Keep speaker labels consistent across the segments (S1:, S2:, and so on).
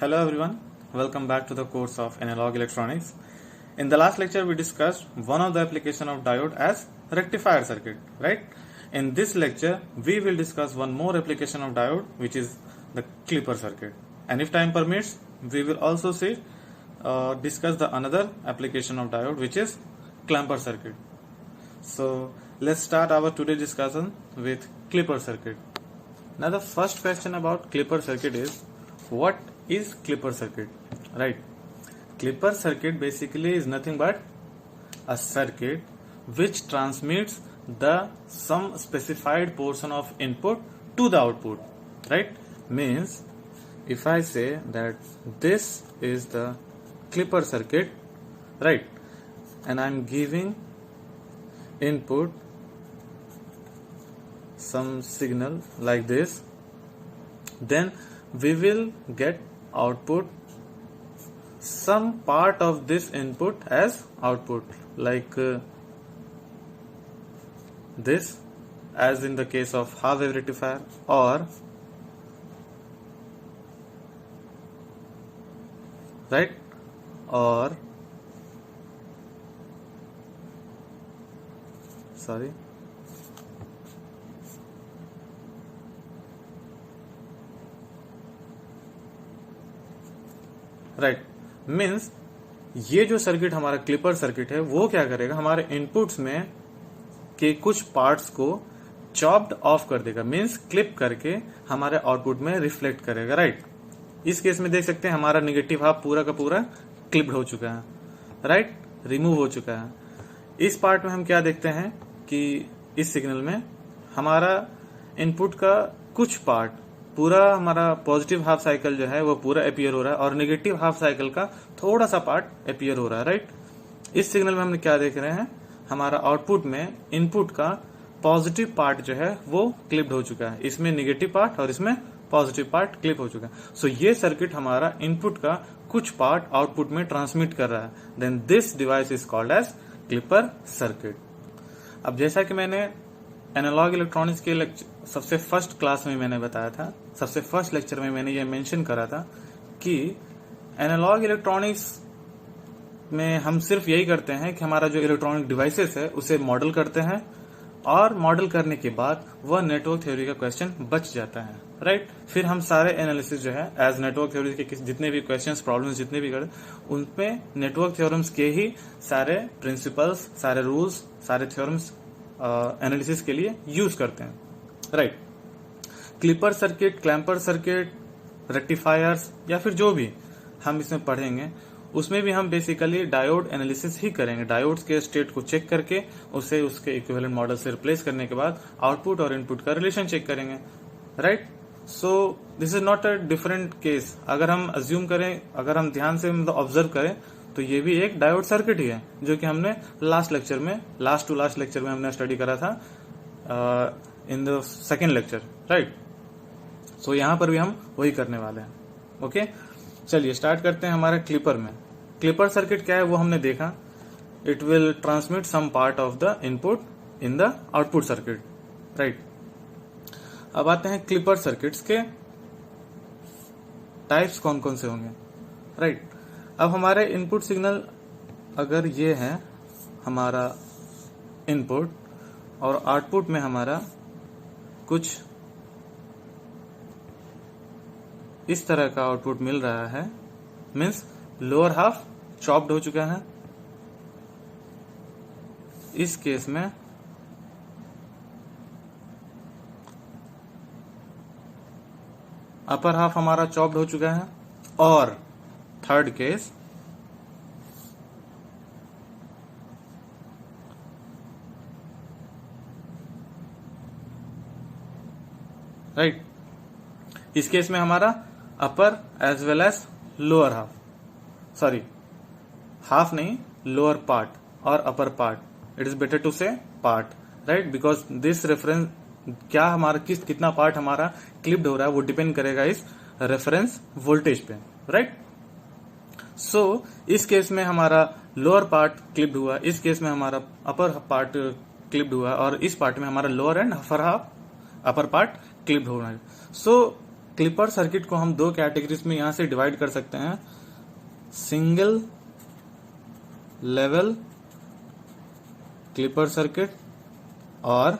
S1: Hello everyone, welcome back to the course of Analog Electronics. In the last lecture we discussed one of the application of diode as rectifier circuit, right? In this lecture we will discuss one more application of diode which is the clipper circuit. And if time permits we will also discuss the another application of diode which is clamper circuit. So let's start our today's discussion with clipper circuit. Now the first question about clipper circuit is, what is clipper circuit, right? Clipper circuit basically is nothing but a circuit which transmits the some specified portion of input to the output, right? Means if I say that this is the clipper circuit, right, and I'm giving input some signal like this, then we will get output some part of this input as output, like this, as in the case of half wave rectifier, or right, or sorry, right means ये जो circuit हमारा clipper circuit है वो क्या करेगा, हमारे inputs में के कुछ पार्ट्स को चॉप्ड ऑफ कर देगा, मीन्स क्लिप करके हमारे आउटपुट में रिफ्लेक्ट करेगा, राइट? इस केस में देख सकते हैं हमारा निगेटिव हाफ पूरा का पूरा क्लिप्ड हो चुका है, राइट, रिमूव हो चुका है। इस पार्ट में हम क्या देखते हैं कि इस सिग्नल में हमारा इनपुट का कुछ पार्ट, पूरा हमारा पॉजिटिव हाफ साइकिल जो है वो पूरा अपीयर हो रहा है और नेगेटिव हाफ साइकिल का थोड़ा सा पार्ट अपीयर हो रहा है, राइट? इस सिग्नल में हम क्या देख रहे हैं, हमारा आउटपुट में इनपुट का पॉजिटिव पार्ट जो है वो क्लिप्ड हो चुका है, इसमें नेगेटिव पार्ट और इसमें पॉजिटिव पार्ट क्लिप हो चुका है। सो ये सर्किट हमारा इनपुट का कुछ पार्ट आउटपुट में ट्रांसमिट कर रहा है, then this device is called as clipper circuit. अब जैसा कि मैंने एनालॉग इलेक्ट्रॉनिक्स के सबसे फर्स्ट क्लास में मैंने बताया था, सबसे फर्स्ट लेक्चर में मैंने ये मेंशन करा था कि एनालॉग इलेक्ट्रॉनिक्स में हम सिर्फ यही करते हैं कि हमारा जो इलेक्ट्रॉनिक डिवाइसेस है उसे मॉडल करते हैं और मॉडल करने के बाद वह नेटवर्क थ्योरी का क्वेश्चन बच जाता है, राइट? फिर हम सारे एनालिसिस जो है एज नेटवर्क थ्योरी के जितने भी क्वेश्चंस प्रॉब्लम्स जितने भी करते उनमें नेटवर्क थ्योरम्स के ही सारे प्रिंसिपल्स, सारे रूल्स, सारे थ्योरम्स एनालिसिस के लिए यूज करते हैं, right? Clipper circuit, clamper circuit, rectifiers या फिर जो भी हम इसमें पढ़ेंगे उसमें भी हम बेसिकली डायोड एनालिसिस ही करेंगे। डायोड्स के स्टेट को चेक करके उसे उसके इक्विवेलेंट मॉडल से रिप्लेस करने के बाद आउटपुट और इनपुट का रिलेशन चेक करेंगे, right? So this is not a different case. अगर हम अज्यूम करें, अगर हम ध्यान से ऑब्जर्व करें तो ये भी एक डायोड सर्किट ही है जो कि हमने लास्ट टू लास्ट लेक्चर में हमने स्टडी करा था in the second lecture, right? So यहां पर भी हम वही करने वाले हैं, ओके? चलिए स्टार्ट करते हैं हमारे क्लिपर में। क्लिपर सर्किट क्या है वो हमने देखा, it will transmit some part of the input in the output circuit, right? अब आते हैं क्लिपर सर्किट्स के टाइप्स कौन कौन से होंगे, राइट? अब हमारे इनपुट सिग्नल अगर ये है हमारा इनपुट और आउटपुट में हमारा कुछ इस तरह का आउटपुट मिल रहा है, मीन्स लोअर हाफ चॉप्ड हो चुका है। इस केस में अपर हाफ हमारा चॉप्ड हो चुका है, और थर्ड केस राइट, इस केस में हमारा upper as well as lower half, sorry half नहीं, लोअर पार्ट और upper part, it is better to say part, right? Because this reference क्या हमारा कितना पार्ट हमारा क्लिप्ड हो रहा है वो डिपेंड करेगा इस रेफरेंस वोल्टेज पे, राइट? सो इस केस में हमारा लोअर पार्ट क्लिप्ड हुआ, इस केस में हमारा अपर पार्ट क्लिप्ड हुआ और इस पार्ट में हमारा lower and upper part clipped हो रहा है। सो क्लिपर सर्किट को हम दो कैटेगरीज में यहां से डिवाइड कर सकते हैं, सिंगल लेवल क्लिपर सर्किट और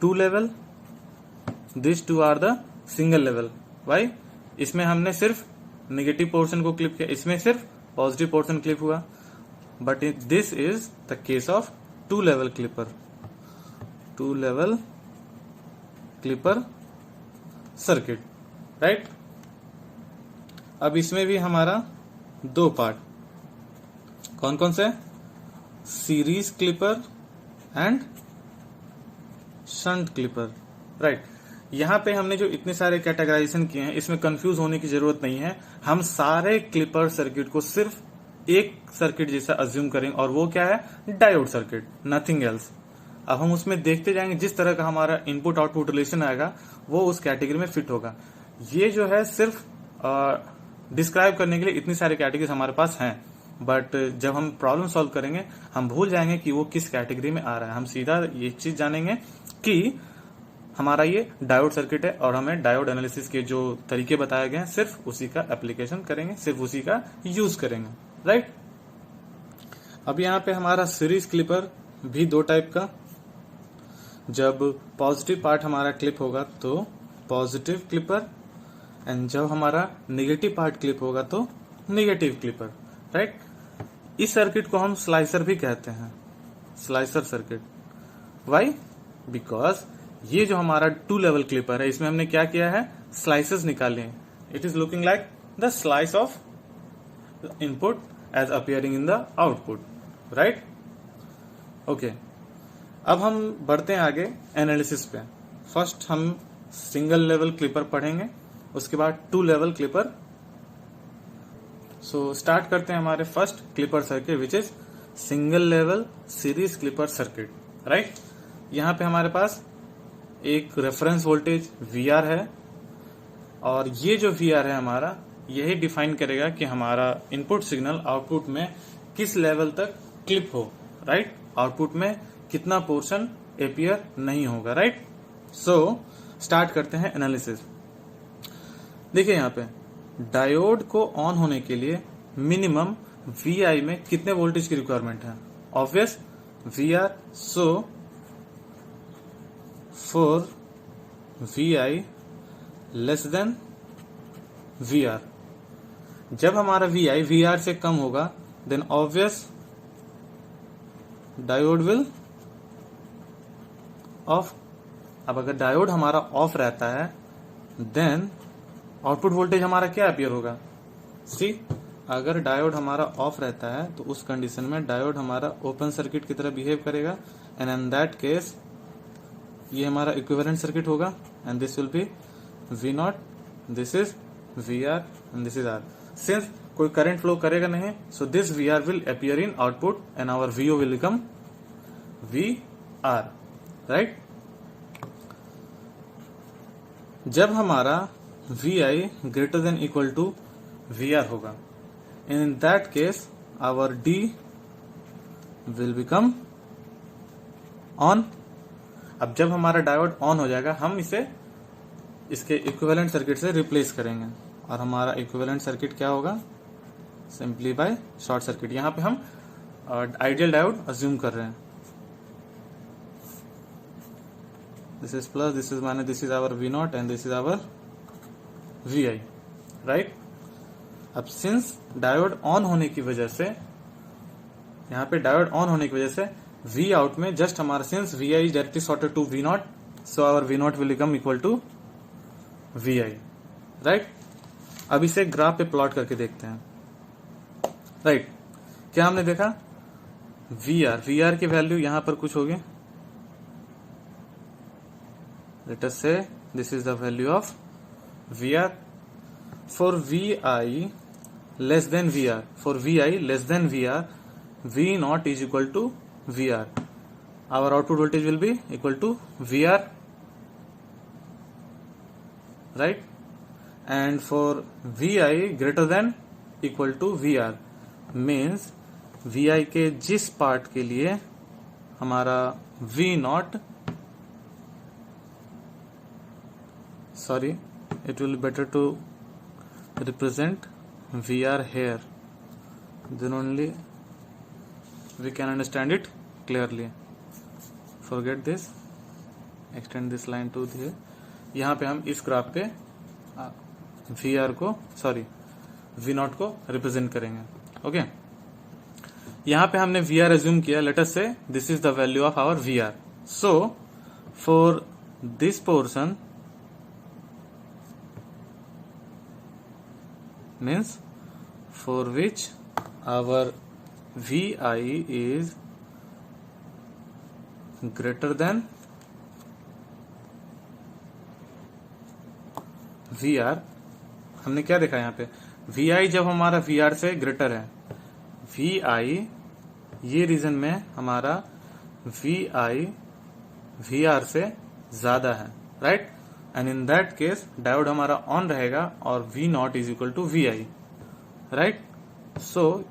S1: two level. This two are the single level. Why? इसमें हमने सिर्फ नेगेटिव पोर्शन को क्लिप किया, इसमें सिर्फ पॉजिटिव पोर्शन क्लिप हुआ। But this is the case of two level clipper, two level clipper circuit, right. अब इसमें भी हमारा दो पार्ट, कौन कौन से? Series clipper and shunt clipper, right. यहां पे हमने जो इतने सारे कैटेगराइजेशन किए हैं, इसमें कंफ्यूज होने की जरूरत नहीं है। हम सारे क्लिपर सर्किट को सिर्फ एक सर्किट जैसा अज्यूम करेंगे, और वो क्या है? Diode circuit, nothing else. अब हम उसमें देखते जाएंगे, जिस तरह का हमारा इनपुट आउटपुट रिलेशन आएगा वो उस कैटेगरी में फिट होगा। ये जो है सिर्फ डिस्क्राइब करने के लिए इतनी सारी कैटेगरीज हमारे पास हैं, बट जब हम प्रॉब्लम सॉल्व करेंगे हम भूल जाएंगे कि वो किस कैटेगरी में आ रहा है। हम सीधा ये चीज जानेंगे कि हमारा ये डायोड सर्किट है, और हमें डायोड एनालिसिस के जो तरीके बताए गए हैं सिर्फ उसी का एप्लीकेशन करेंगे, सिर्फ उसी का यूज करेंगे, राइट। अब यहाँ पे हमारा सीरीज क्लिपर भी दो टाइप का, जब पॉजिटिव पार्ट हमारा क्लिप होगा तो पॉजिटिव क्लिपर, एंड जब हमारा नेगेटिव पार्ट क्लिप होगा तो नेगेटिव क्लिपर, राइट। इस सर्किट को हम स्लाइसर भी कहते हैं, स्लाइसर सर्किट। वाई? बिकॉज ये जो हमारा टू लेवल क्लिपर है, इसमें हमने क्या किया है? स्लाइसेस निकाले हैं। It is looking like the slice of input as appearing in the output, right. Okay, अब हम बढ़ते हैं आगे एनालिसिस पे। फर्स्ट हम सिंगल लेवल क्लिपर पढ़ेंगे, उसके बाद two level clipper. So start करते हैं हमारे first clipper circuit, which is single level series clipper circuit, right. यहां पे हमारे पास एक रेफरेंस वोल्टेज VR है, और ये जो VR है हमारा, यही डिफाइन करेगा कि हमारा इनपुट सिग्नल आउटपुट में किस लेवल तक क्लिप हो, राइट। आउटपुट में कितना पोर्शन एपियर नहीं होगा, राइट। सो स्टार्ट करते हैं एनालिसिस। देखिए यहाँ पे डायोड को ऑन होने के लिए मिनिमम VI में कितने वोल्टेज की रिक्वायरमेंट है? Obvious VR। So for VI less than VR, जब हमारा VI VR से कम होगा then obvious diode will off. अब अगर डायोड हमारा ऑफ रहता है देन आउटपुट वोल्टेज हमारा क्या अपीयर होगा? सी, अगर डायोड हमारा ऑफ रहता है तो उस कंडीशन में डायोड हमारा ओपन सर्किट की तरह बिहेव करेगा, एंड इन दैट केस ये हमारा इक्विवेलेंट सर्किट होगा, and this will be V0, this is VR and this is R। Since कोई करंट फ्लो करेगा नहीं, so this VR will appear in output and our VO will become VR, right. जब हमारा VI greater than equal to VR होगा, in that case our D will become on. अब जब हमारा diode on हो जाएगा, हम इसे इसके इक्विवेलेंट सर्किट से रिप्लेस करेंगे, और हमारा इक्विवेलेंट सर्किट क्या होगा? Simply by short circuit. यहां पे हम आइडियल डायोड अज्यूम कर रहे हैं। This is plus, this is minus, this is our V0 and this is our VI, right. अब सिंस डायोड ऑन होने की वजह से, यहाँ पे डायोड ऑन होने की वजह से V आउट में जस्ट हमारा, since VI is directly shorted to V0, so our V0 will become equal to VI, right. अब इसे ग्राफ पे प्लॉट करके देखते हैं, राइट। क्या हमने देखा? VR की वैल्यू यहां पर कुछ होगी, late us say this is the value of VR for VI less than VR, for VI less than VR, V0 is equal to VR. Our output voltage will be equal to VR, right? And for VI greater than equal to VR means VI के जिस part के लिए हमारा V0 sorry, it will be better to represent VR here, then only we can understand it clearly. Forget this, extend this line to here. यहाँ पे हम इस graph पे VR को V0 को रिप्रेजेंट करेंगे. ओके, यहाँ पे हमने VR एज्यूम किया. Let us say this is the value of our VR. So for this portion means for which our VI is greater than VR. हमने क्या देखा यहाँ पे, VI जब हमारा VR से ग्रेटर है, VI ये रीजन में हमारा VI VR से ज्यादा है, right. And in that case diode हमारा ऑन रहेगा और V0 is equal to VI, right. So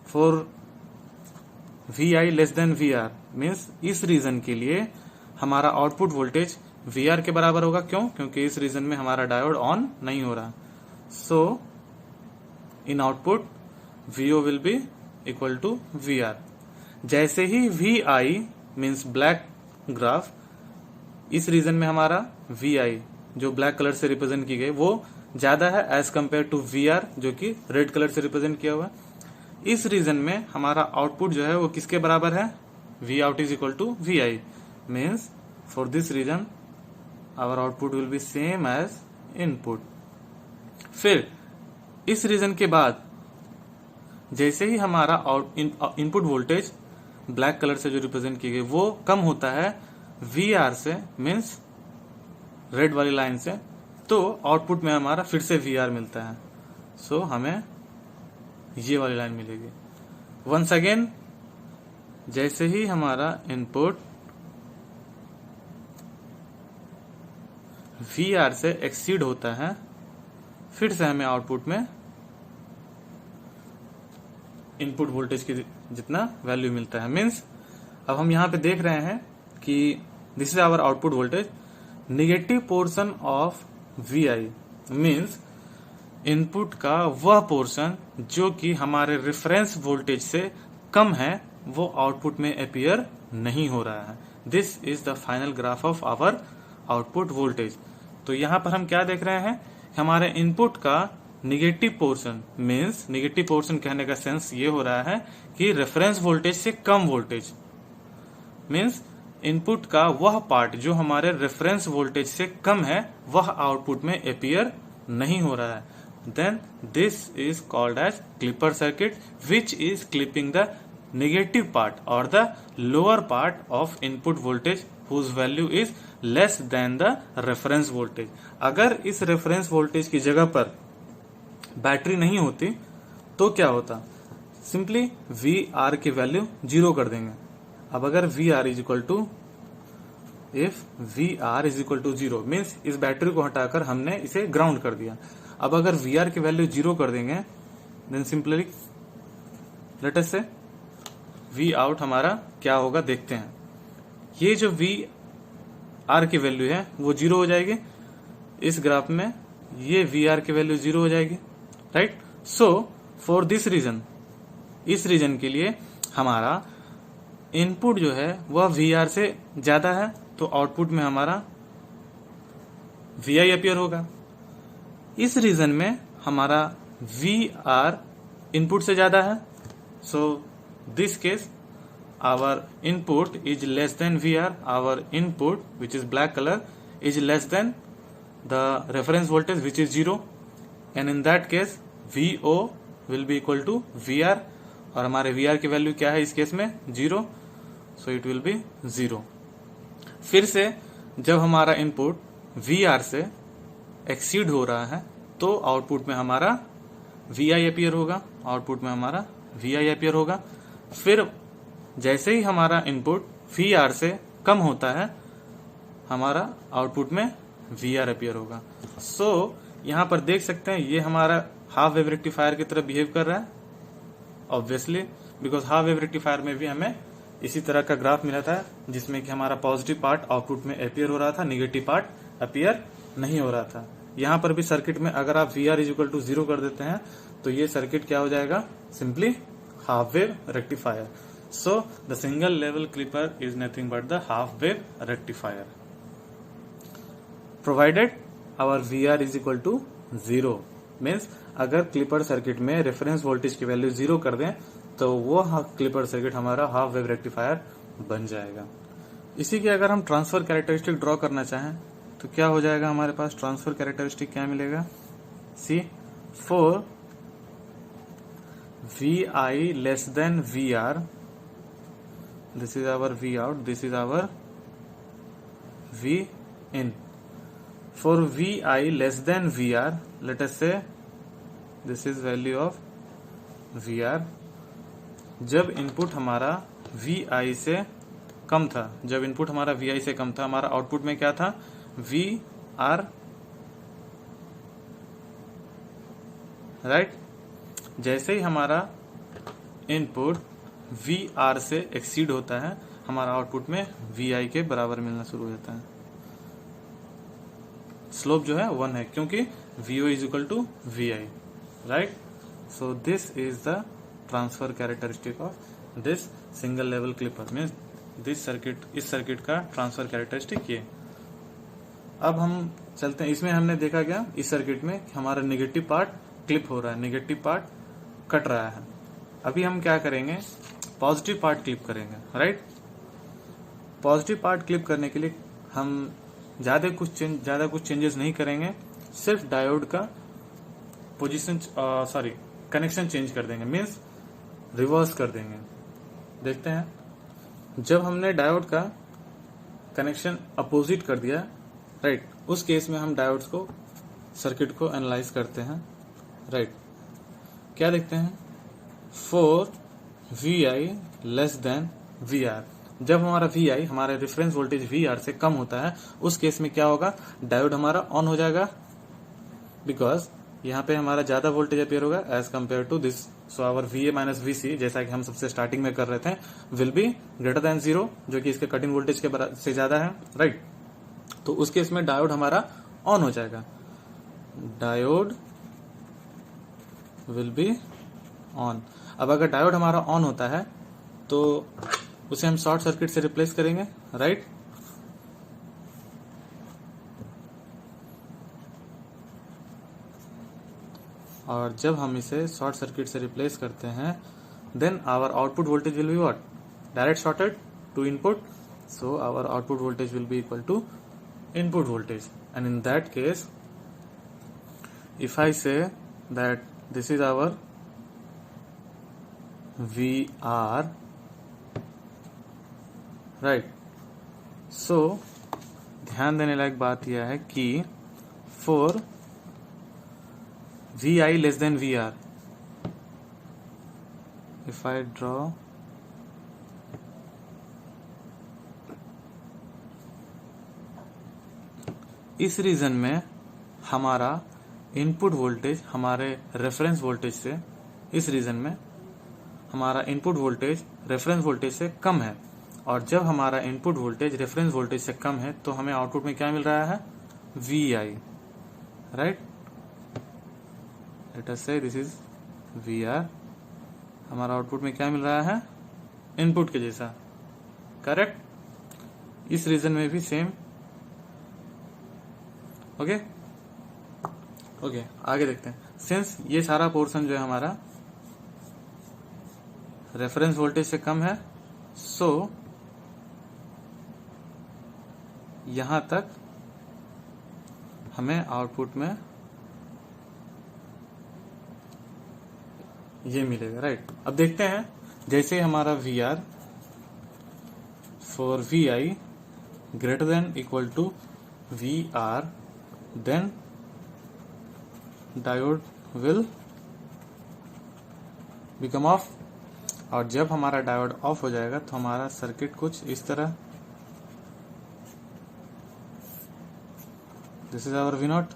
S1: for VI less than VR means इस रीजन के लिए हमारा आउटपुट वोल्टेज VR के बराबर होगा. क्यों? क्योंकि इस रीजन में हमारा डायोड ऑन नहीं हो रहा. So in output VO will be equal to VR. जैसे ही VI मीन्स ब्लैक ग्राफ, इस रीजन में हमारा VI जो ब्लैक कलर से रिप्रेजेंट की गई वो ज्यादा है एज कंपेयर टू VR जो कि रेड कलर से रिप्रेजेंट किया हुआ है. इस रीजन में हमारा आउटपुट जो है वो किसके बराबर है, V out is equal to VI. Means for this region our output will be same as input. फिर इस रीजन के बाद जैसे ही हमारा इनपुट वोल्टेज ब्लैक कलर से जो रिप्रेजेंट की गई वो कम होता है VR से मीन्स रेड वाली लाइन से, तो आउटपुट में हमारा फिर से VR मिलता है. सो हमें ये वाली लाइन मिलेगी. वंस अगेन जैसे ही हमारा इनपुट VR से एक्सीड होता है फिर से हमें आउटपुट में इनपुट वोल्टेज की जितना वैल्यू मिलता है. मीन्स अब हम यहाँ पे देख रहे हैं कि this is our output voltage. Negative portion of VI means input का वह पोर्शन जो कि हमारे रेफरेंस वोल्टेज से कम है वो आउटपुट में अपीयर नहीं हो रहा है. This is the final graph of our output voltage. तो यहाँ पर हम क्या देख रहे हैं, हमारे इनपुट का negative portion means negative portion कहने का सेंस ये हो रहा है कि रेफरेंस वोल्टेज से कम वोल्टेज मीन्स इनपुट का वह पार्ट जो हमारे रेफरेंस वोल्टेज से कम है वह आउटपुट में अपीयर नहीं हो रहा है. Then this is called as clipper circuit which is clipping the negative part और the lower part of input voltage whose value is less than the reference voltage. अगर इस रेफरेंस वोल्टेज की जगह पर बैटरी नहीं होती तो क्या होता, सिंपली VR की वैल्यू 0 कर देंगे. अब अगर VR is equal to if VR is equal to 0 means इस बैटरी को हटाकर हमने इसे ग्राउंड कर दिया. अब अगर VR की वैल्यू 0 कर देंगे देन सिंपली लेट अस से V out हमारा क्या होगा देखते हैं. ये जो VR की वैल्यू है वो 0 हो जाएगी. इस ग्राफ में ये VR की वैल्यू 0 हो जाएगी, right. So for this region इस रीजन के लिए हमारा इनपुट जो है वह VR से ज्यादा है तो आउटपुट में हमारा VI अपीयर होगा. इस रीजन में हमारा VR इनपुट से ज्यादा है. So this case our input is less than VR. Our input which is black colour is less than the reference voltage which is 0 and in that case VO will be equal to VR और हमारे VR की value क्या है इस case में 0. so it will be 0. फिर से जब हमारा इनपुट VR से एक्सीड हो रहा है तो आउटपुट में हमारा VI अपीयर होगा, आउटपुट में हमारा VI अपीयर होगा. फिर जैसे ही हमारा इनपुट VR से कम होता है हमारा आउटपुट में VR अपीयर होगा. सो यहाँ पर देख सकते हैं ये हमारा हाफ वेव रेक्टिफायर की तरह बिहेव कर रहा है obviously because half wave rectifier में भी हमें इसी तरह का ग्राफ मिला था जिसमें कि हमारा पॉजिटिव पार्ट आउटपुट में अपियर हो रहा था, नेगेटिव पार्ट अपियर नहीं हो रहा था। यहाँ पर भी सर्किट में अगर आप V R is equal to 0 कर देते हैं तो ये सर्किट क्या हो जाएगा, simply half wave rectifier. So the single level clipper is nothing but the half wave rectifier provided our V R is equal to 0। Means अगर क्लिपर सर्किट में रेफरेंस वोल्टेज की वैल्यू 0 कर दें तो वो क्लिपर सर्किट हमारा half wave rectifier बन जाएगा। इसी के अगर हम ट्रांसफर कैरेक्टरिस्टिक ड्रॉ करना चाहें तो क्या हो जाएगा, हमारे पास ट्रांसफर कैरेक्टरिस्टिक क्या मिलेगा, see for V I less than V R, this is our V out, this is our V in. For V I less than V R, let us say this is value of V R. जब input हमारा V I से कम था, जब input हमारा V I से कम था, हमारा आउटपुट में क्या था, वी आर, राइट। जैसे ही हमारा इनपुट वी आर से एक्सीड होता है, हमारा आउटपुट में वी आई के बराबर मिलना शुरू हो जाता है। स्लोप जो है 1 है क्योंकि V O is equal to V I, right. So this is the transfer characteristic of this single level clipper. Means this circuit, इस सर्किट का ट्रांसफर कैरेक्टरिस्टिक ये। अब हम चलते हैं, इसमें हमने देखा क्या, इस सर्किट में हमारा नेगेटिव पार्ट क्लिप हो रहा है, नेगेटिव पार्ट कट रहा है। अभी हम क्या करेंगे, पॉजिटिव पार्ट क्लिप करेंगे, राइट। पॉजिटिव पार्ट क्लिप करने के लिए हम ज्यादा कुछ चेंजेस नहीं करेंगे, सिर्फ डायोड का पोजीशन कनेक्शन चेंज कर देंगे, मीन्स रिवर्स कर देंगे। देखते हैं, जब हमने डायोड का कनेक्शन अपोजिट कर दिया, राइट, उस केस में हम डायोड्स को, सर्किट को एनालाइज करते हैं, राइट। क्या देखते हैं, for V I less than V R, जब हमारा वी आई, हमारा रेफरेंस वोल्टेज वी आर से कम होता है, उस केस में क्या होगा, डायोड हमारा ऑन हो जाएगा, बिकॉज यहाँ पे हमारा ज्यादा वोल्टेज अपेयर होगा as compare to this. So our V A minus V C, जैसा कि हम सबसे स्टार्टिंग में कर रहे थे, विल बी ग्रेटर देन 0, जो कि इसके कटिंग वोल्टेज के से ज्यादा है, राइट। तो उस केस में डायोड हमारा ऑन हो जाएगा, डायोड विल बी ऑन। अब अगर डायोड हमारा ऑन होता है तो उसे हम शॉर्ट सर्किट से रिप्लेस करेंगे, राइट। और जब हम इसे शॉर्ट सर्किट से रिप्लेस करते हैं, then our output voltage will be what, direct shorted to input, so our output voltage will be equal to input voltage, and in that case if I say that this is our VR, right, so ध्यान देने लायक बात यह है कि for VI less than VR, if I draw इस region में हमारा input voltage हमारे रेफरेंस वोल्टेज से, इस रीजन में हमारा इनपुट वोल्टेज रेफरेंस वोल्टेज से कम है, और जब हमारा इनपुट वोल्टेज रेफरेंस वोल्टेज से कम है तो हमें आउटपुट में क्या मिल रहा है, V I, right. Let us say this is V R, हमारा आउटपुट में क्या मिल रहा है, इनपुट के जैसा, करेक्ट। इस रीजन में भी सेम, ओके ओके, आगे देखते हैं। सिंस ये सारा पोर्शन जो है हमारा रेफरेंस वोल्टेज से कम है, सो यहां तक हमें आउटपुट में ये मिलेगा, राइट। अब देखते हैं, जैसे हमारा V R for V I greater than equal to V R, then diode will become off, और जब हमारा डायोड ऑफ हो जाएगा तो हमारा सर्किट कुछ इस तरह, this is our V naught,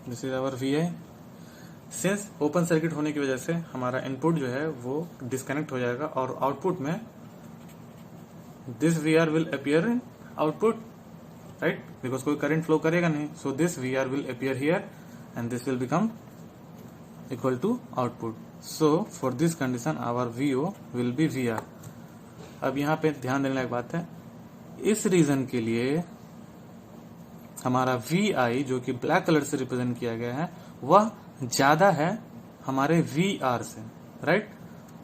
S1: this is our V I, since open circuit होने की वजह से हमारा इनपुट जो है वो डिस्कनेक्ट हो जाएगा और आउटपुट में this V R will appear in output, right, because कोई करंट फ्लो करेगा नहीं. So this V R will appear here and this will become equal to output. So for this condition our VO will be V R. अब यहाँ पे ध्यान देने लायक बात है, इस रीजन के लिए हमारा वी आई जो कि ब्लैक कलर से रिप्रेजेंट किया गया है वह ज्यादा है हमारे वी आर से, राइट.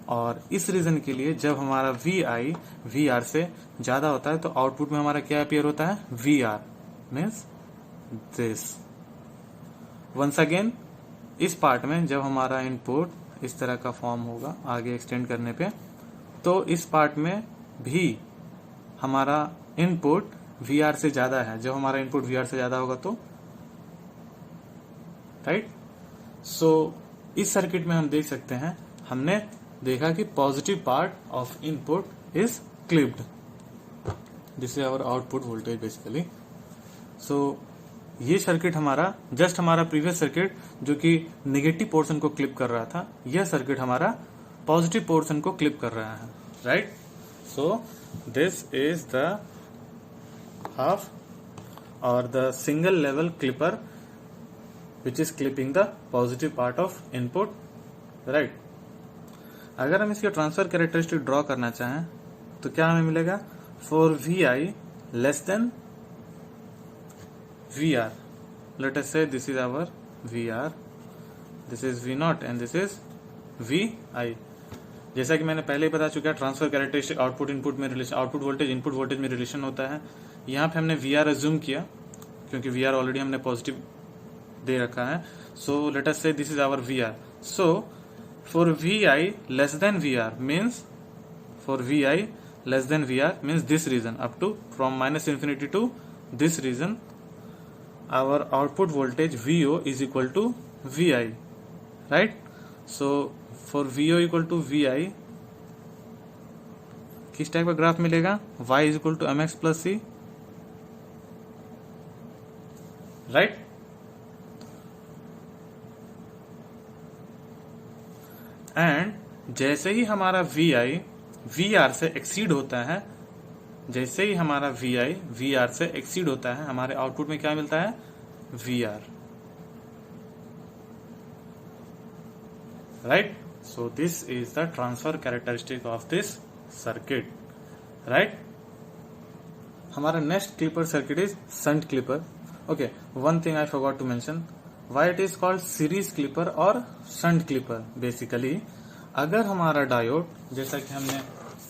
S1: और इस रीजन के लिए जब हमारा वी आई वी आर से ज्यादा होता है तो आउटपुट में हमारा क्या अपीयर होता है, V R means this. Once again इस पार्ट में जब हमारा इनपुट इस तरह का फॉर्म होगा आगे एक्सटेंड करने पे, तो इस पार्ट में भी हमारा इनपुट वी आर से ज्यादा है. जब हमारा इनपुट वी आर से ज्यादा होगा तो, राइट. सो इस सर्किट में हम देख सकते हैं, हमने देखा कि positive part of input is clipped. This is our output voltage basically. So ये सर्किट हमारा जस्ट हमारा प्रीवियस सर्किट जो कि नेगेटिव पोर्शन को क्लिप कर रहा था, यह सर्किट हमारा पॉजिटिव पोर्शन को क्लिप कर रहा है, right. So this is the half और the single level clipper which is clipping the positive part of input, right. अगर हम इसके ट्रांसफर कैरेक्टरिस्टिक ड्रॉ करना चाहें तो क्या हमें मिलेगा, for V I less than V R, let us say this is our V R, this is V not and this is V I. जैसा कि मैंने पहले ही बता चुका है, ट्रांसफर कैरेक्टरिस्टिक आउटपुट इनपुट में relation, output voltage input voltage में रिलेशन होता है. यहाँ पे हमने वी आर एज्यूम किया क्योंकि वी आर ऑलरेडी हमने पॉजिटिव दे रखा है. So let us say this is our V R. So for V I less than V R means, for V I less than V R means this region up to from minus infinity to this region our output voltage VO is equal to V I, right. So for VO equal to V I किस type का graph मिलेगा, y is equal to M X plus C, right. And जैसे ही हमारा V I V R से exceed होता है, जैसे ही हमारा वी आई वी आर से एक्सीड होता है, हमारे आउटपुट में क्या मिलता है, V R, right. So this is the transfer characteristic of this circuit, right. हमारा next clipper circuit is shunt clipper. Okay, one thing I forgot to mention, why it is called series clipper और shunt clipper. Basically अगर हमारा diode, जैसा कि हमने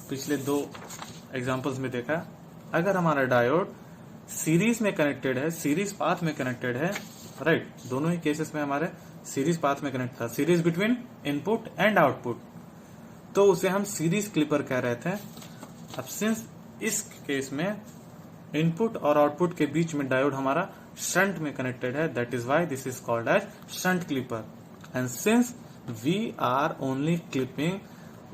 S1: पिछले 2 examples में देखा, अगर हमारा डायोड सीरीज में कनेक्टेड है, सीरीज पाथ में कनेक्टेड है, राइट, दोनों ही केसेस में हमारे सीरीज पाथ में कनेक्ट था, series between input and output, तो उसे हम सीरीज क्लिपर कह रहे थे. अब सिंस इस केस में इनपुट और आउटपुट के बीच में डायोड हमारा शंट में कनेक्टेड है, that is why this is called as shunt clipper. And since we are only clipping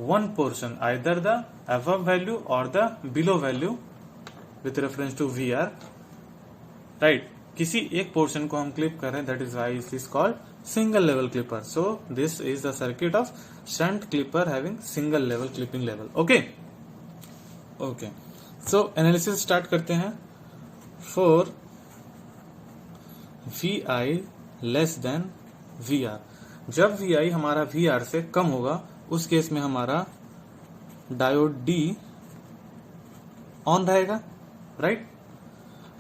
S1: one portion, either the above value और the below value with reference to V R, right, किसी एक portion को हम clip कर रहे हैं, that is why it is called single level clipper. So this is the circuit of shunt clipper having single level clipping level. Okay okay, so analysis start करते हैं. For V I less than V R, जब V I हमारा V R से कम होगा उस case में हमारा डायोड डी ऑन रहेगा, राइट.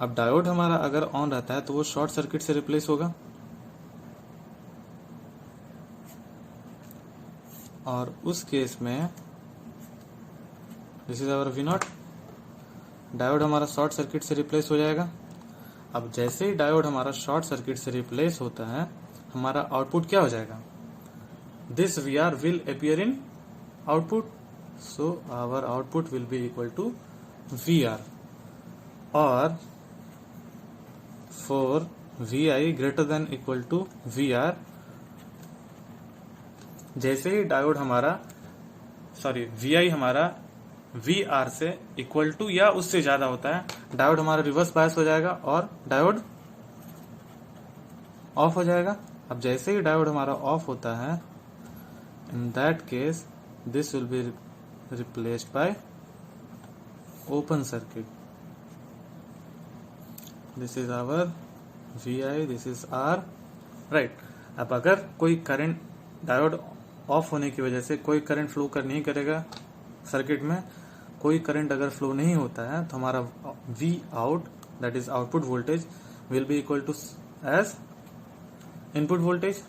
S1: अब डायोड हमारा अगर ऑन रहता है तो वो शॉर्ट सर्किट से रिप्लेस होगा, और उस केस में this is our V not, diode हमारा शॉर्ट सर्किट से रिप्लेस हो जाएगा. अब जैसे ही डायोड हमारा शॉर्ट सर्किट से रिप्लेस होता है, हमारा आउटपुट क्या हो जाएगा, this V R will appear in output. So our output will be equal to V R. और for V I greater than equal to V R, जैसे ही डायोड हमारा वी आई हमारा वी आर से equal to या उससे ज्यादा होता है, डायोड हमारा रिवर्स बायस हो जाएगा और डायोड ऑफ हो जाएगा, अब जैसे ही डायोड हमारा ऑफ होता है, in that case this will be replaced by open circuit. This is our VI, this is R right. अब अगर कोई करंट डायोड ऑफ होने की वजह से कोई करंट फ्लो कर नहीं करेगा सर्किट में, कोई करंट अगर फ्लो नहीं होता है तो हमारा V out that is output voltage will be equal to as input voltage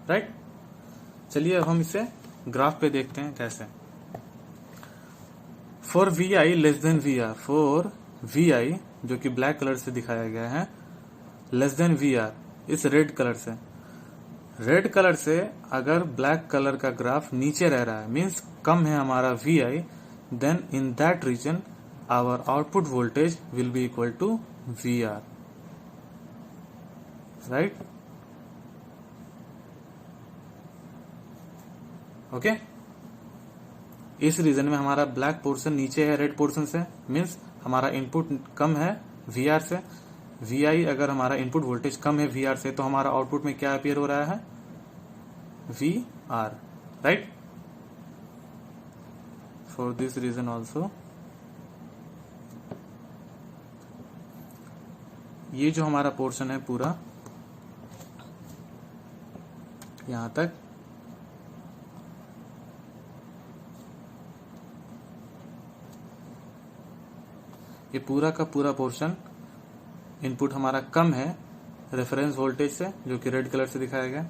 S1: right. चलिए अब हम इसे ग्राफ पे देखते हैं कैसे. For VI less than VR, for VI जो कि ब्लैक कलर से दिखाया गया है, लेस देन VR इस रेड कलर से. रेड कलर से अगर ब्लैक कलर का ग्राफ नीचे रह रहा है मीन्स कम है हमारा VI, then in that region our output voltage will be equal to VR right. Okay, इस रीजन में हमारा ब्लैक पोर्शन नीचे है रेड पोर्शन से, मीन्स हमारा इनपुट कम है VR से. VI अगर हमारा इनपुट वोल्टेज कम है VR से तो हमारा आउटपुट में क्या अपीयर हो रहा है, VR right. For this region also ये जो हमारा पोर्शन है पूरा यहां तक, ये पूरा का पूरा पोर्शन इनपुट हमारा कम है रेफरेंस वोल्टेज से जो कि रेड कलर से दिखाया गया.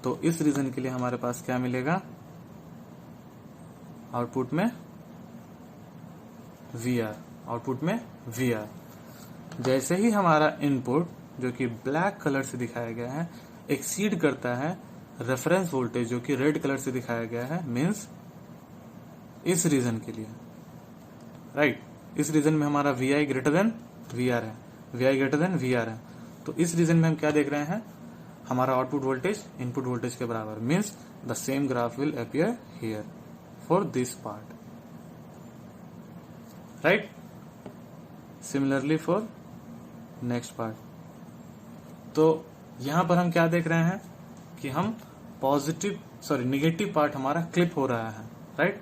S1: तो इस रीजन के लिए हमारे पास क्या मिलेगा, आउटपुट में VR, आउटपुट में VR. जैसे ही हमारा इनपुट जो कि ब्लैक कलर से दिखाया गया है एक्सीड करता है रेफरेंस वोल्टेज जो कि रेड कलर से दिखाया गया है, मीन्स इस रीजन के लिए राइट. इस रीजन में हमारा VI ग्रेटर देन VR है, VI ग्रेटर देन VR है. तो इस रीजन में हम क्या देख रहे हैं, हमारा आउटपुट वोल्टेज इनपुट वोल्टेज के बराबर, means the same graph will appear here for this part right. Similarly for next part. तो यहां पर हम क्या देख रहे हैं कि हम नेगेटिव पार्ट हमारा क्लिप हो रहा है राइट.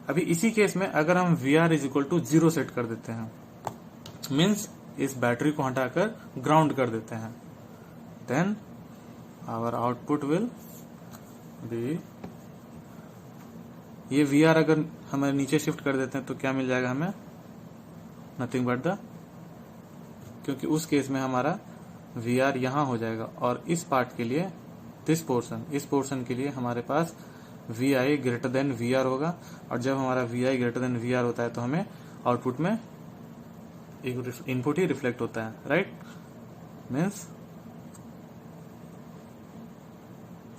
S1: अभी इसी केस में अगर हम VR is equal to 0 set कर देते हैं, मीन्स इस बैटरी को हटाकर ग्राउंड कर देते हैं, then our output will be, ये VR अगर हमें नीचे शिफ्ट कर देते हैं तो क्या मिल जाएगा हमें, नथिंग बट द, क्योंकि उस केस में हमारा VR यहां हो जाएगा और इस पार्ट के लिए इस पोर्शन के लिए हमारे पास VI ग्रेटर देन VR होगा. और जब हमारा VI ग्रेटर देन VR होता है तो हमें आउटपुट में एक इनपुट ही रिफ्लेक्ट होता है right. Means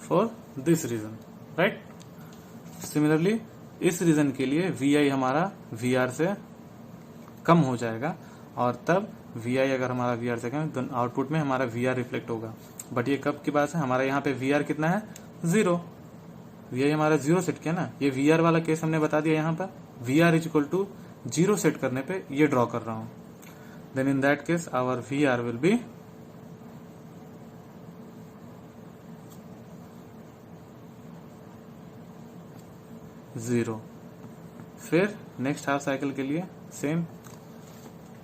S1: for this region right. Similarly इस रीजन के लिए VI हमारा VR से कम हो जाएगा और तब VI अगर हमारा VR से कम तो आउटपुट में हमारा VR रिफ्लेक्ट होगा. बट ये कब की बात है, हमारा यहाँ पे VR कितना है, 0. VI हमारा 0 सेट किया ना, ये VR वाला केस हमने बता दिया. यहाँ पर VR is equal to 0 set करने पे ये ड्रॉ कर रहा हूं. Then in that case our VR will be zero. फिर नेक्स्ट हाफ साइकिल के लिए सेम,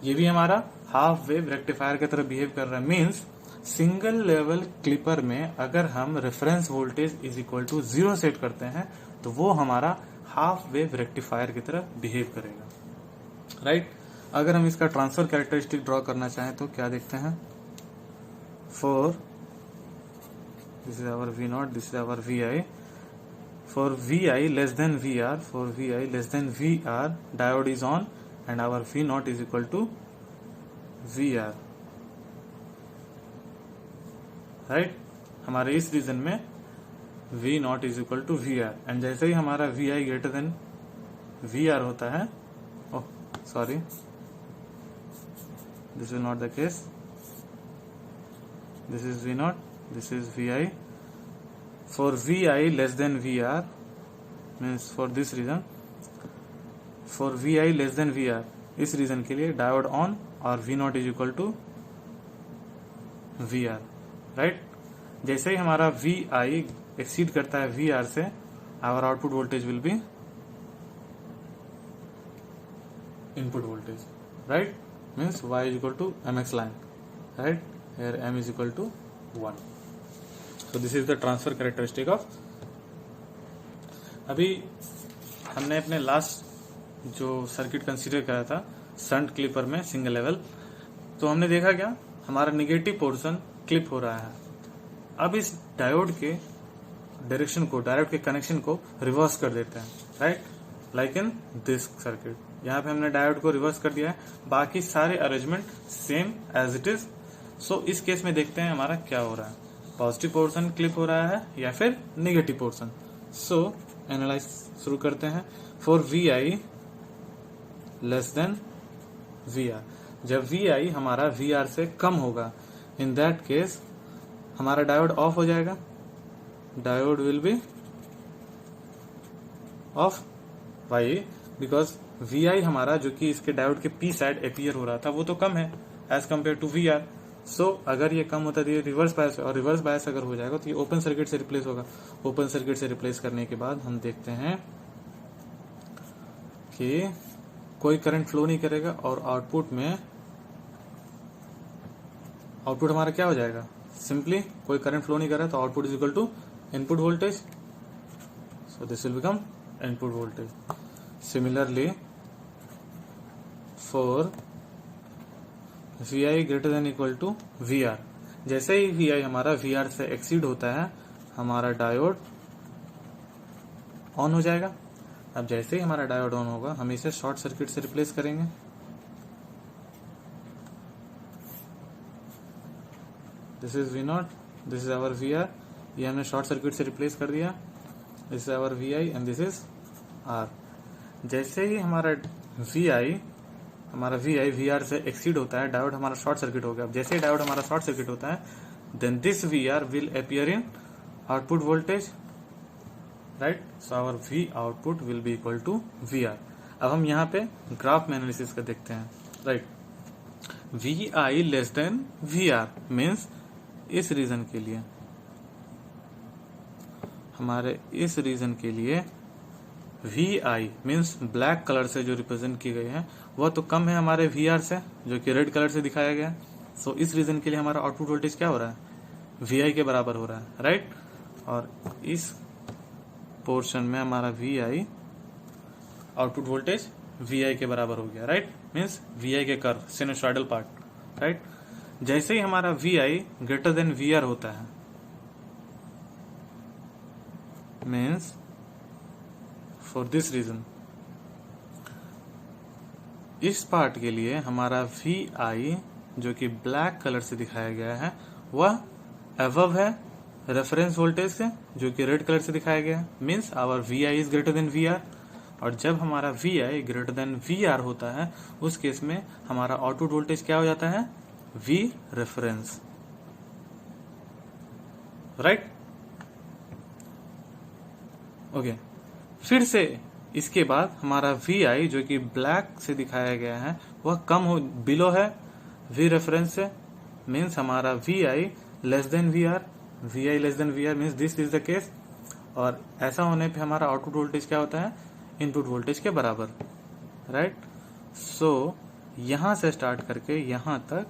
S1: ये भी हमारा हाफ वेव रेक्टिफायर की तरह बिहेव कर रहा है. मीन्स सिंगल लेवल क्लिपर में अगर हम reference voltage is equal to 0 set करते हैं तो वो हमारा हाफ वेव रेक्टिफायर की तरह बिहेव करेगा राइट. अगर हम इसका ट्रांसफर कैरेक्टरिस्टिक ड्रॉ करना चाहें तो क्या देखते हैं, for this is our V0, this is our VI. For VI less than VR, for VI less than VR, diode is on and our V0 is equal to VR. Right. हमारे इस region में V0 is equal to VR and जैसे ही हमारा VI greater then VR होता है, oh sorry, this is not the case, this is V0, this is VI. For VI less than VR means for this reason, for VI less than VR इस region के लिए diode on और V0 is equal to VR right. जैसे ही हमारा V I exceed करता है V R से, our output voltage will be input voltage, right. Means y is equal to M x line, right. Here m is equal to 1. So this is the transfer characteristic of. अभी हमने अपने last जो circuit consider करा था shunt clipper में single level, तो हमने देखा क्या, हमारा निगेटिव पोर्शन क्लिप हो रहा है. अब इस डायोड के डायरेक्शन को, डायोड के कनेक्शन को रिवर्स कर देते हैं, right, like in this circuit. यहाँ पे हमने डायोड को रिवर्स कर दिया है, बाकी सारे arrangement same as it is. So इस केस में देखते हैं हमारा क्या हो रहा है, पॉजिटिव पोर्शन क्लिप हो रहा है या फिर निगेटिव पोर्शन. सो एनालाइज शुरू करते हैं. For V I less than V R, जब वी आई हमारा वी आर से कम होगा, इन दैट केस हमारा डायोड ऑफ हो जाएगा. Diode will be off. Why? Because V I हमारा जो कि इसके डायोड के पी साइड अपीयर हो रहा था वो तो कम है as compare to V R. So अगर ये कम होता है तो ये रिवर्स बायस, और रिवर्स बायस अगर हो जाएगा तो ये ओपन सर्किट से रिप्लेस होगा. ओपन सर्किट से रिप्लेस करने के बाद हम देखते हैं कि कोई करंट फ्लो नहीं करेगा और आउटपुट हमारा क्या हो जाएगा, सिंपली कोई करंट फ्लो नहीं कर रहा तो output is equal to input voltage. So this will become input voltage. Similarly for V I greater than equal to V R, जैसे ही वी आई हमारा वी आर से एक्सीड होता है हमारा डायोड ऑन हो जाएगा. अब जैसे ही हमारा डायोड ऑन होगा हम इसे शॉर्ट सर्किट से रिप्लेस करेंगे. This is V naught, this is our V R, ये हमने शॉर्ट सर्किट से रिप्लेस कर दिया. This is our V I and this is R. जैसे ही हमारा वी आई वी आर से एक्सीड होता है, डायोड हमारा शॉर्ट सर्किट हो गया. अब जैसे ही डायोड हमारा शॉर्ट सर्किट होता है then this V R will appear in output voltage, right. So our V output will be equal to V R. अब हम यहाँ पे ग्राफ में एनालिसिस कर देखते हैं, right. V I less than V R means इस रीजन के लिए, हमारे इस रीजन के लिए V I means black colour से जो रिप्रेजेंट की गई है वह तो कम है हमारे वी आर से, जो कि रेड कलर से दिखाया गया. सो इस रीजन के लिए हमारा आउटपुट वोल्टेज क्या हो रहा है, वी आई के बराबर हो रहा है, राइट. और इस पोर्शन में हमारा V I output voltage V I के बराबर हो गया, राइट. मीन्स वी आई के कर्व, सिनुसॉइडल पार्ट, राइट. जैसे ही हमारा V I greater than V R होता है मीन्स फॉर दिस रीजन, इस पार्ट के लिए हमारा वी आई जो कि ब्लैक कलर से दिखाया गया है वह अबव है रेफरेंस वोल्टेज से जो कि रेड कलर से दिखाया गया है. Means our V I is greater than V R. और जब हमारा V I greater than V R होता है उस केस में हमारा आउटपुट वोल्टेज क्या हो जाता है, वी रेफरेंस, राइट. ओके. फिर से इसके बाद हमारा वी आई जो कि ब्लैक से दिखाया गया है वह कम हो, बिलो है वी रेफरेंस से. मीन्स हमारा V I less than V R. V I less than V R means this is the case. और ऐसा होने पे हमारा आउटपुट वोल्टेज क्या होता है, इनपुट वोल्टेज के बराबर, राइट. सो यहां से स्टार्ट करके यहां तक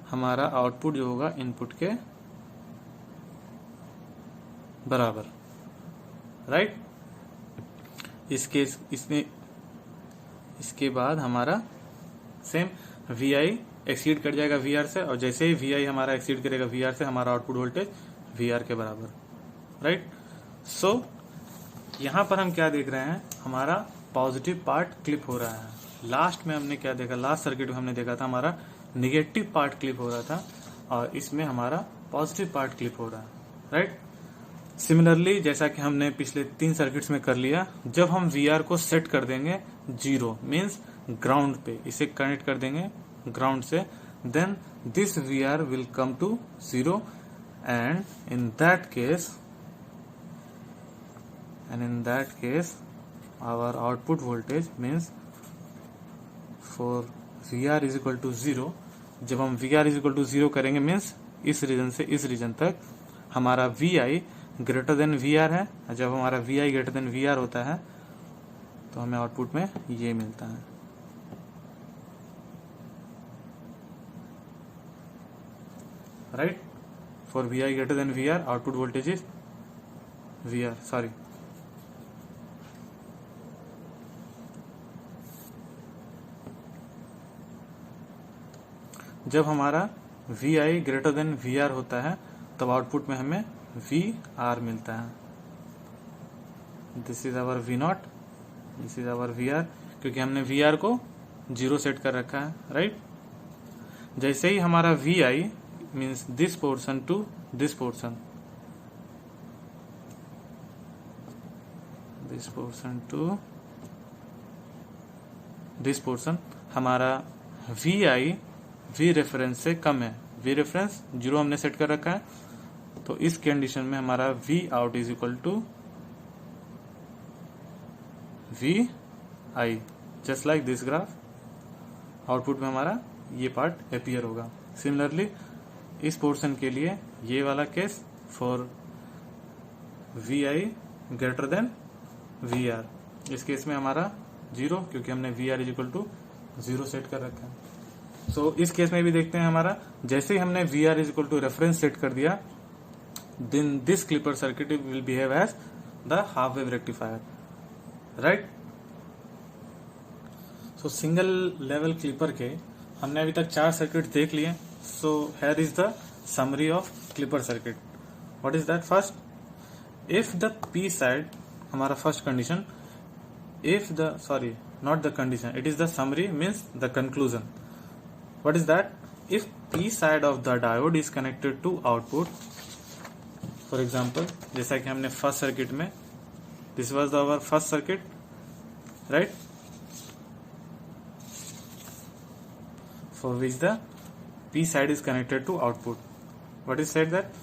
S1: हमारा आउटपुट जो होगा इनपुट के बराबर, राइट. इसके बाद हमारा सेम वी आई एक्सीड कर जाएगा वी आर से, और जैसे ही वी आई हमारा एक्सीड करेगा वी आर से हमारा आउटपुट वोल्टेज वी आर के बराबर, राइट. सो यहां पर हम क्या देख रहे हैं, हमारा पॉजिटिव पार्ट क्लिप हो रहा है. लास्ट में हमने क्या देखा, लास्ट सर्किट में हमने देखा था हमारा निगेटिव पार्ट क्लिप हो रहा था और इसमें हमारा पॉजिटिव पार्ट क्लिप हो रहा है, राइट. सिमिलरली जैसा कि हमने पिछले 3 सर्किट्स में कर लिया, जब हम वी आर को सेट कर देंगे 0 मीन्स ग्राउंड पे, इसे कनेक्ट कर देंगे ग्राउंड से, then this V R will come to 0 and in that case our output voltage means for VR is equal to 0, जब हम V R is equal to 0 करेंगे मीन्स इस रीजन से इस रीजन तक हमारा V I greater than V R है। जब हमारा V I greater than V R होता है तो हमें आउटपुट में ये मिलता है। Right, for V I greater than V R output voltage is V R, sorry, जब हमारा V I greater than V R होता है तब आउटपुट में हमें वी आर मिलता है। This is our V naught, this is our V R, क्योंकि हमने वी आर को 0 सेट कर रखा है। राइट, जैसे ही हमारा V I means this portion to this portion, this portion to this portion, हमारा वी आई वी रेफरेंस से कम है। वी रेफरेंस 0 हमने सेट कर रखा है, तो इस कंडीशन में हमारा V out is equal to V I, just like this graph. Output में हमारा ये पार्ट अपीयर होगा। सिमिलरली इस पोर्शन के लिए ये वाला case for V I greater than V R, इस केस में हमारा 0, क्योंकि हमने V R is equal to 0 set कर रखा है। सो इस केस में भी देखते हैं हमारा जैसे ही हमने V R is equal to reference set कर दिया, then this clipper circuit will behave as the half wave rectifier. Right, so single level clipper के हमने अभी तक 4 सर्किट देख लिए। So here is the summary of clipper circuit. What is that? First, if the P side, हमारा first condition, if the, sorry not the condition, it is the summary means the conclusion. What is that? If P side of the diode is connected to output, for example, जैसा कि हमने first circuit में, this was our first circuit, right? For which the P side is connected to output. What is said that?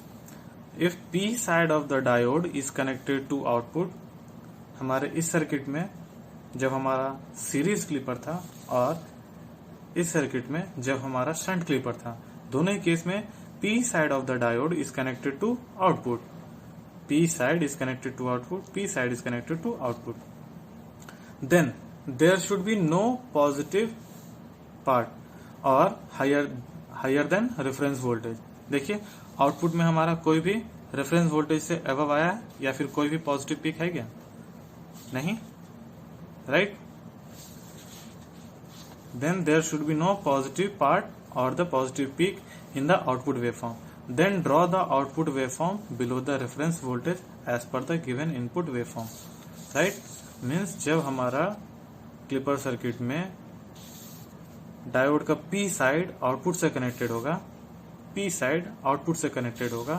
S1: If P side of the diode is connected to output, हमारे इस circuit में जब हमारा series clipper था और इस circuit में जब हमारा शंट क्लिपर था, दोनों ही केस में P side of the diode is connected to output, P side is connected to output, P side is connected to output, then there should be no positive part और higher than reference voltage. देखिए output में हमारा कोई भी reference voltage से above आया है या फिर कोई भी पॉजिटिव पीक है क्या? नहीं, right. Then there should be no positive part or the positive peak in the output waveform. Then draw the output waveform below the reference voltage as per the given input waveform. Right? Means जब हमारा clipper circuit में diode का P side output से connected होगा, P side output से connected होगा,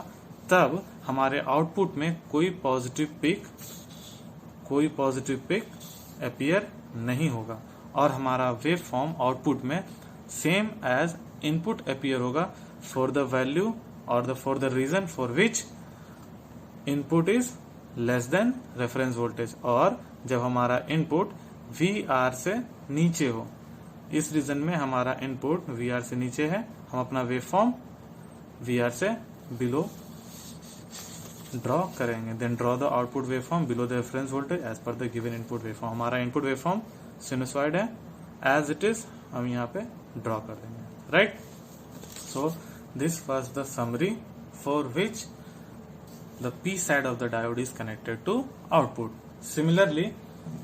S1: तब हमारे आउटपुट में कोई पॉजिटिव पिक अपीयर नहीं होगा और हमारा वेव फॉर्म आउटपुट में सेम एज इनपुट अपीयर होगा फॉर द वैल्यू और for the region for which input is less than reference voltage, और जब हमारा इनपुट वी आर से नीचे हो। इस रीजन में हमारा इनपुट वी आर से नीचे है, हम अपना वेव फॉर्म वी आर से बिलो ड्रॉ करेंगे। Then draw the output waveform below the reference voltage as per the given input waveform. हमारा इनपुट वेव फॉर्म सिनुसॉइड है, एज इट इज हम यहाँ पे ड्रॉ कर देंगे। Right, so this was the summary for which the P side of the diode is connected to output. Similarly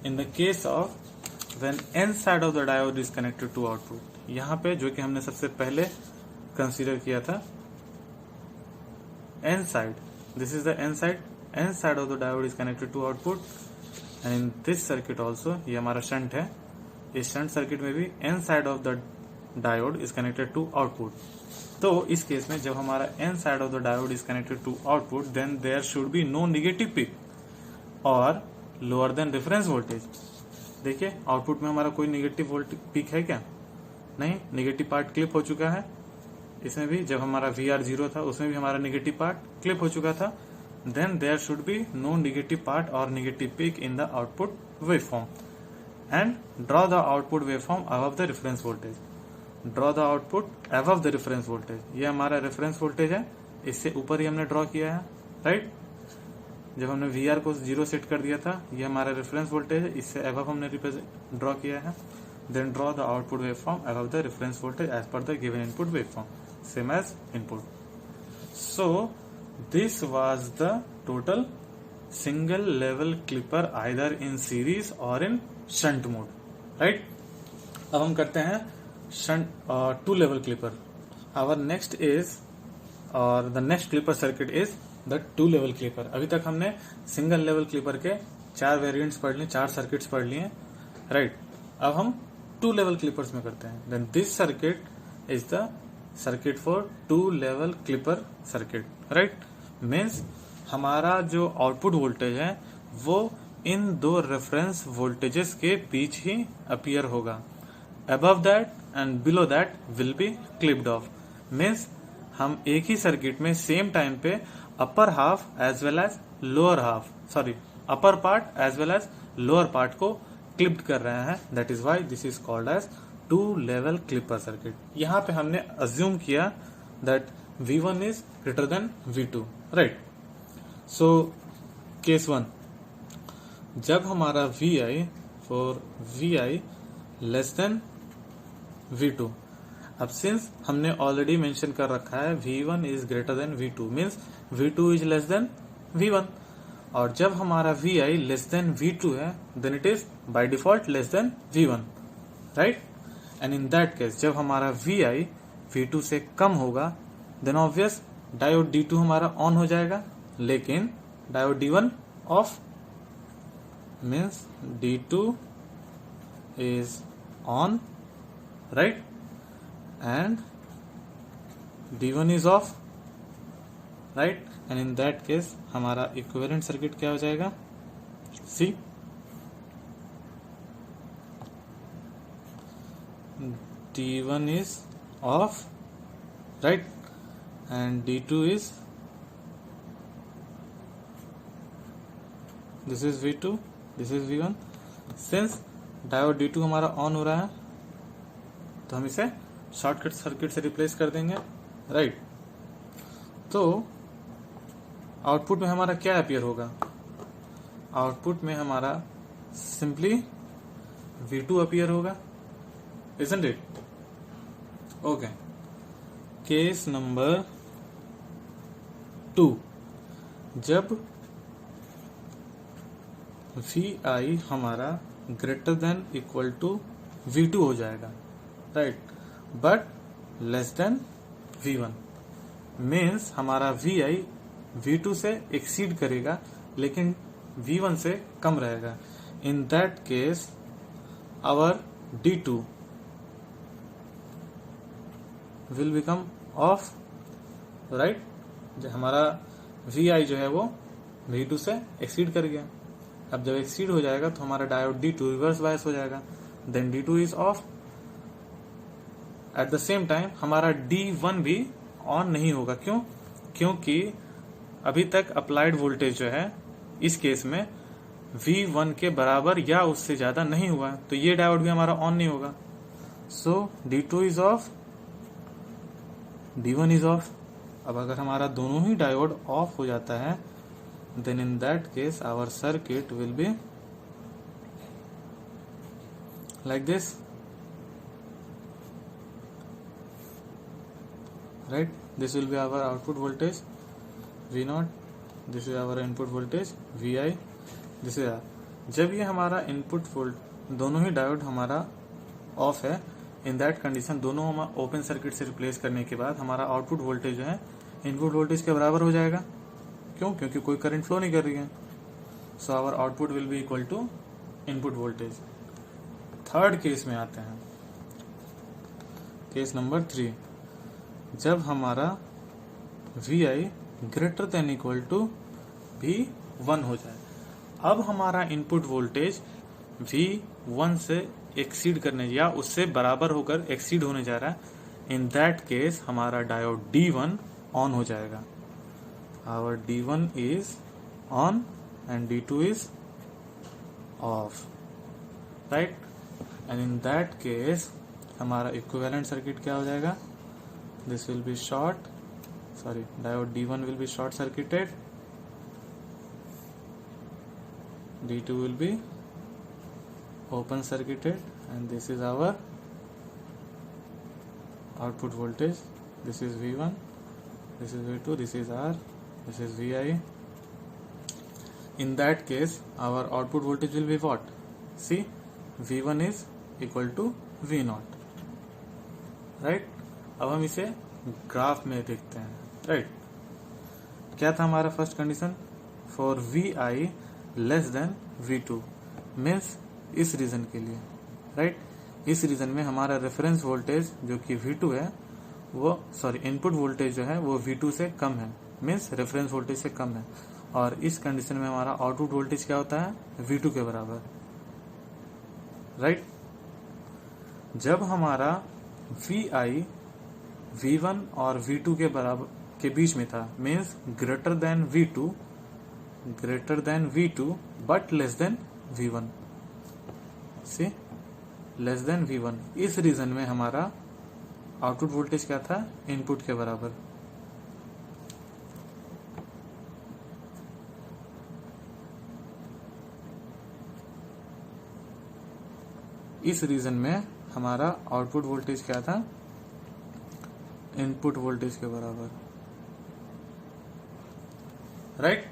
S1: in the case of when N side of the diode is connected to output, यहाँ पे जो कि हमने सबसे पहले consider किया था N side, this is the N side of the diode is connected to output, and in this circuit also, ये हमारा शंट है, इस शंट सर्किट में भी N side of the diode is connected to output। तो इस case में जब हमारा N side of the diode is connected to output, then there should be no negative peak और lower than reference voltage। देखिए output में हमारा कोई नेगेटिव वोल्टेज पीक है क्या? नहीं, नेगेटिव पार्ट क्लिप हो चुका है। इसमें भी जब हमारा VR 0 था उसमें भी हमारा नेगेटिव पार्ट क्लिप हो चुका था। Then there should be no negative part और negative peak in the output waveform and draw the output waveform above the reference voltage. Draw the output above the reference voltage. ये हमारा reference voltage है, इससे ऊपर ही हमने draw किया है, right. जब हमने वी को 0 सेट कर दिया था, ये हमारा रेफरेंस वोल्टेज है, इससे अबव हमने ड्रॉ किया है। Then draw the output waveform above the reference voltage as per the given input waveform, same as input. So this was the total single level clipper either in series और in shunt mode, right. अब हम करते हैं shunt 2 level clipper. Our next is और the next clipper circuit is the 2 level clipper. अभी तक हमने single level clipper के 4 वेरिएंट्स पढ़ लिए, 4 सर्किट्स पढ़ लिए, राइट। अब हम 2 लेवल क्लिपर्स में करते हैं। Then this circuit is the circuit for 2 level clipper circuit, right. Means हमारा जो आउटपुट वोल्टेज है वो इन 2 रेफरेंस वोल्टेजेस के बीच ही अपीयर होगा। Above that and below that will be clipped off. Means हम एक ही सर्किट में सेम टाइम पे upper half as well as lower half, sorry upper part as well as lower part को क्लिप्ड कर रहे हैं। That is why this is called as 2 level clipper circuit. यहाँ पे हमने अज्यूम किया that V1 is greater than V2, right. So case 1, जब हमारा VI लेस देन V2। अब सिंस हमने ऑलरेडी मेंशन कर रखा है V1 is greater than V2, means V2 is less than V1। और जब हमारा VI लेस देन V2 है, then it is by default less than V1, right. And in that case जब हमारा VI V2 से कम होगा, देन ऑब्वियस डायोड D2 हमारा ऑन हो जाएगा, लेकिन diode D1 of. Means D2 is on, right, and D1 is off, right, and in that case हमारा इक्विवेलेंट सर्किट क्या हो जाएगा? C D1 is off, right, and D2 is, this is V2, this is V1। since diode D2 हमारा on हो रहा है, तो हम इसे शॉर्टकट सर्किट से रिप्लेस कर देंगे, राइट। तो आउटपुट में हमारा क्या अपीयर होगा? आउटपुट में हमारा सिंपली V2 अपीयर होगा, isn't it? Okay. Case number 2, जब VI हमारा greater than equal to V2 हो जाएगा, right, but less than V1। Means हमारा VI V2 से एक्सीड करेगा, लेकिन V1 से कम रहेगा। In that case our D2 will become off, right. हमारा VI जो है वो V2 से एक्सीड कर गया। अब जब एक्सीड हो जाएगा तो हमारा डायोड D2 रिवर्स बायस हो जाएगा, then D2 is off. At the same time हमारा D1 भी ऑन नहीं होगा। क्यों? क्योंकि अभी तक अप्लाइड वोल्टेज जो है इस केस में V1 के बराबर या उससे ज्यादा नहीं हुआ, तो ये डायोड भी हमारा ऑन नहीं होगा। सो D2 is of, D1 is of. अब अगर हमारा दोनों ही डायोड ऑफ हो जाता है, then in that case our circuit will be like this, right? This will be our output voltage V0, this is our input voltage VI, this is जब ये हमारा इनपुट वोल्ट दोनों ही डायोड हमारा of है, in that condition दोनों हम open circuit से replace करने के बाद हमारा आउटपुट वोल्टेज जो है इनपुट वोल्टेज के बराबर हो जाएगा। क्यों? क्योंकि कोई करंट फ्लो नहीं कर रही है। So our output will be equal to input voltage. Third case में आते हैं, केस नंबर 3, जब हमारा VI greater than equal to V1 हो जाए। अब हमारा इनपुट वोल्टेज V1 से एक्सीड करने या उससे बराबर होकर एक्सीड होने जा रहा है। इन दैट केस हमारा डायोड D1 ऑन हो जाएगा। Our D1 is on and D2 is off, right? And in that case हमारा इक्विवेलेंट सर्किट क्या हो जाएगा, this will B short, sorry diode D1 will be short circuited, D2 will be open circuited, and this is our output voltage. This is V1, this is V2, this is R, this is VI. In that case our output voltage will be what? See, V1 is equal to V0, right? अब हम इसे graph में देखते हैं, right? क्या था हमारा first condition? For VI less than V2, means इस रीजन के लिए, राइट? इस रीजन में हमारा रेफरेंस वोल्टेज जो कि V2 है वो, सॉरी इनपुट वोल्टेज जो है वो V2 से कम है, मीन्स रेफरेंस वोल्टेज से कम है, और इस कंडीशन में हमारा आउटपुट वोल्टेज क्या होता है? V2 के बराबर, राइट? जब हमारा VI V1 और V2 के बराबर के बीच में था, means greater than V2 but less than V1, see less than V1, इस रीजन में हमारा आउटपुट वोल्टेज क्या था? इनपुट के बराबर। इस रीजन में हमारा आउटपुट वोल्टेज क्या था? इनपुट वोल्टेज के बराबर, राइट?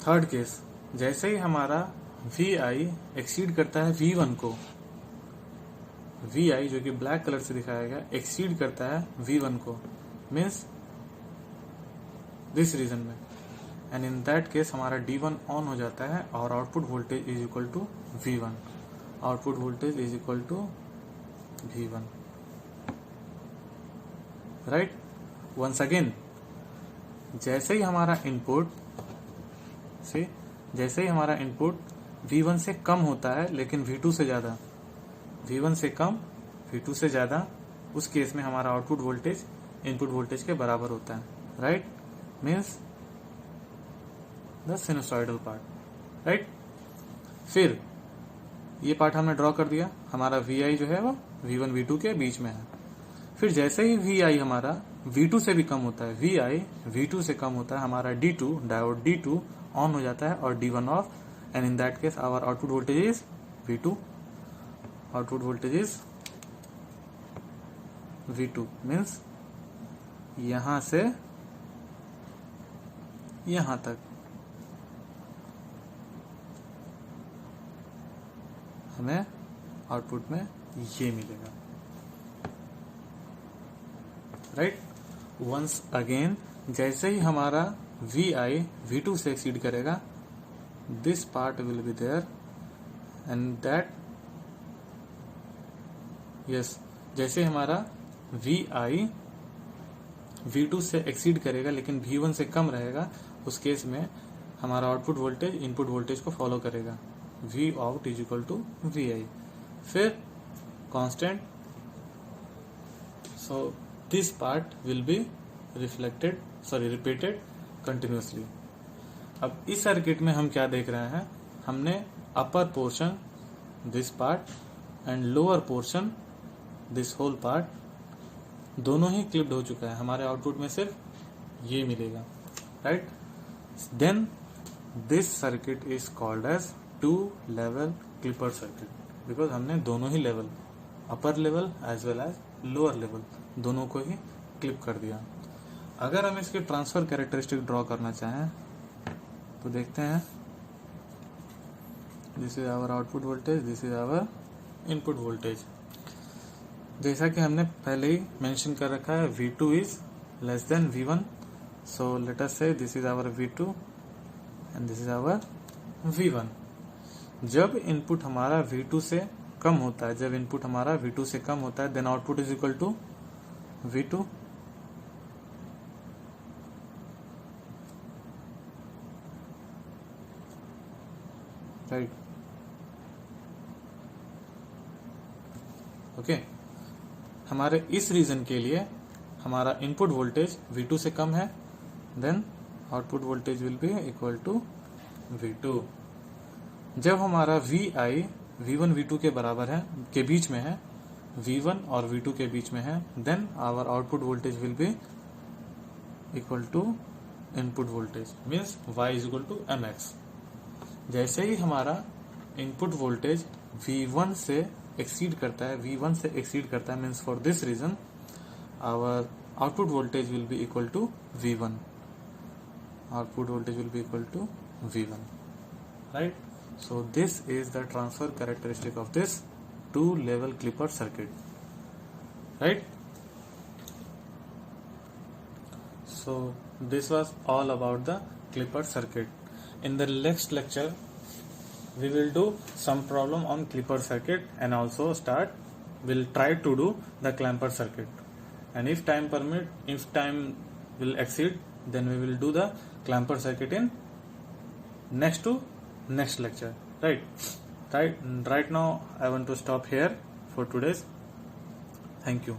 S1: थर्ड केस, जैसे ही हमारा VI एक्सीड करता है V1 को, VI जो कि ब्लैक कलर से दिखाया गया एक्सीड करता है V1 को, मीन्स दिस रीजन में, एंड इन दैट केस हमारा D1 ऑन हो जाता है और output voltage is equal to V1, output voltage is equal to V1, right? Once again, जैसे ही हमारा इनपुट V1 से कम होता है लेकिन V2 से ज्यादा, V1 से कम V2 से ज्यादा, उस केस में हमारा आउटपुट वोल्टेज इनपुट वोल्टेज के बराबर होता है, right? Means the sinusoidal part, right? फिर ये पार्ट हमने ड्रॉ कर दिया, हमारा VI जो है वो V1 V2 के बीच में है। फिर जैसे ही VI हमारा V2 से भी कम होता है, VI V2 से कम होता है, हमारा D2 डायोड D2 ऑन हो जाता है और D1 off, and in that case our output voltage is V2, output voltage is V2, means यहां से यहां तक हमें आउटपुट में ये मिलेगा, राइट? वंस अगेन, जैसे ही हमारा VI V2 से एक्सीड करेगा, this part will be there, and that, yes, जैसे हमारा VI V2 से एक्सीड करेगा लेकिन V1 से कम रहेगा, उस केस में हमारा आउटपुट वोल्टेज इनपुट वोल्टेज को फॉलो करेगा, V out is equal to VI, फिर constant, so this part will be repeated continuously. अब इस सर्किट में हम क्या देख रहे हैं? हमने upper portion this part and lower portion this whole part दोनों ही क्लिप्ड हो चुका है, हमारे आउटपुट में सिर्फ ये मिलेगा, right? Then this circuit is called as 2 level clipper circuit, because हमने दोनों ही level, upper level as well as lower level, दोनों को ही क्लिप कर दिया। अगर हम इसके ट्रांसफर कैरेक्टरिस्टिक ड्रॉ करना चाहें तो देखते हैं, this is our output voltage, this is our input voltage. जैसा कि हमने पहले ही मेंशन कर रखा है, V2 is less than V1, so let us say this is our V2 and this is our V1। जब इनपुट हमारा V2 से कम होता है, जब इनपुट हमारा V2 से कम होता है, then output is equal to V2, right? Okay, हमारे इस रीजन के लिए हमारा इनपुट वोल्टेज V2 से कम है, then output voltage will be equal to V2। जब हमारा VI V1 V2 के बराबर है, के बीच में है, V1 और V2 के बीच में है, then our output voltage will be equal to input voltage, means Y is equal to mx। जैसे ही हमारा इनपुट वोल्टेज V1 से एक्सीड करता है, V1 से एक्सीड करता है, means for this region our output voltage will be equal to V1, output voltage will be equal to V1, right? So this is the transfer characteristic of this two level clipper circuit, right? So this was all about the clipper circuit. In the next lecture we will do some problem on clipper circuit and also we'll try to do the clamper circuit, and if time permit, if time will exceed, then we will do the clamper circuit in next lecture, right now I want to stop here for today's. Thank you.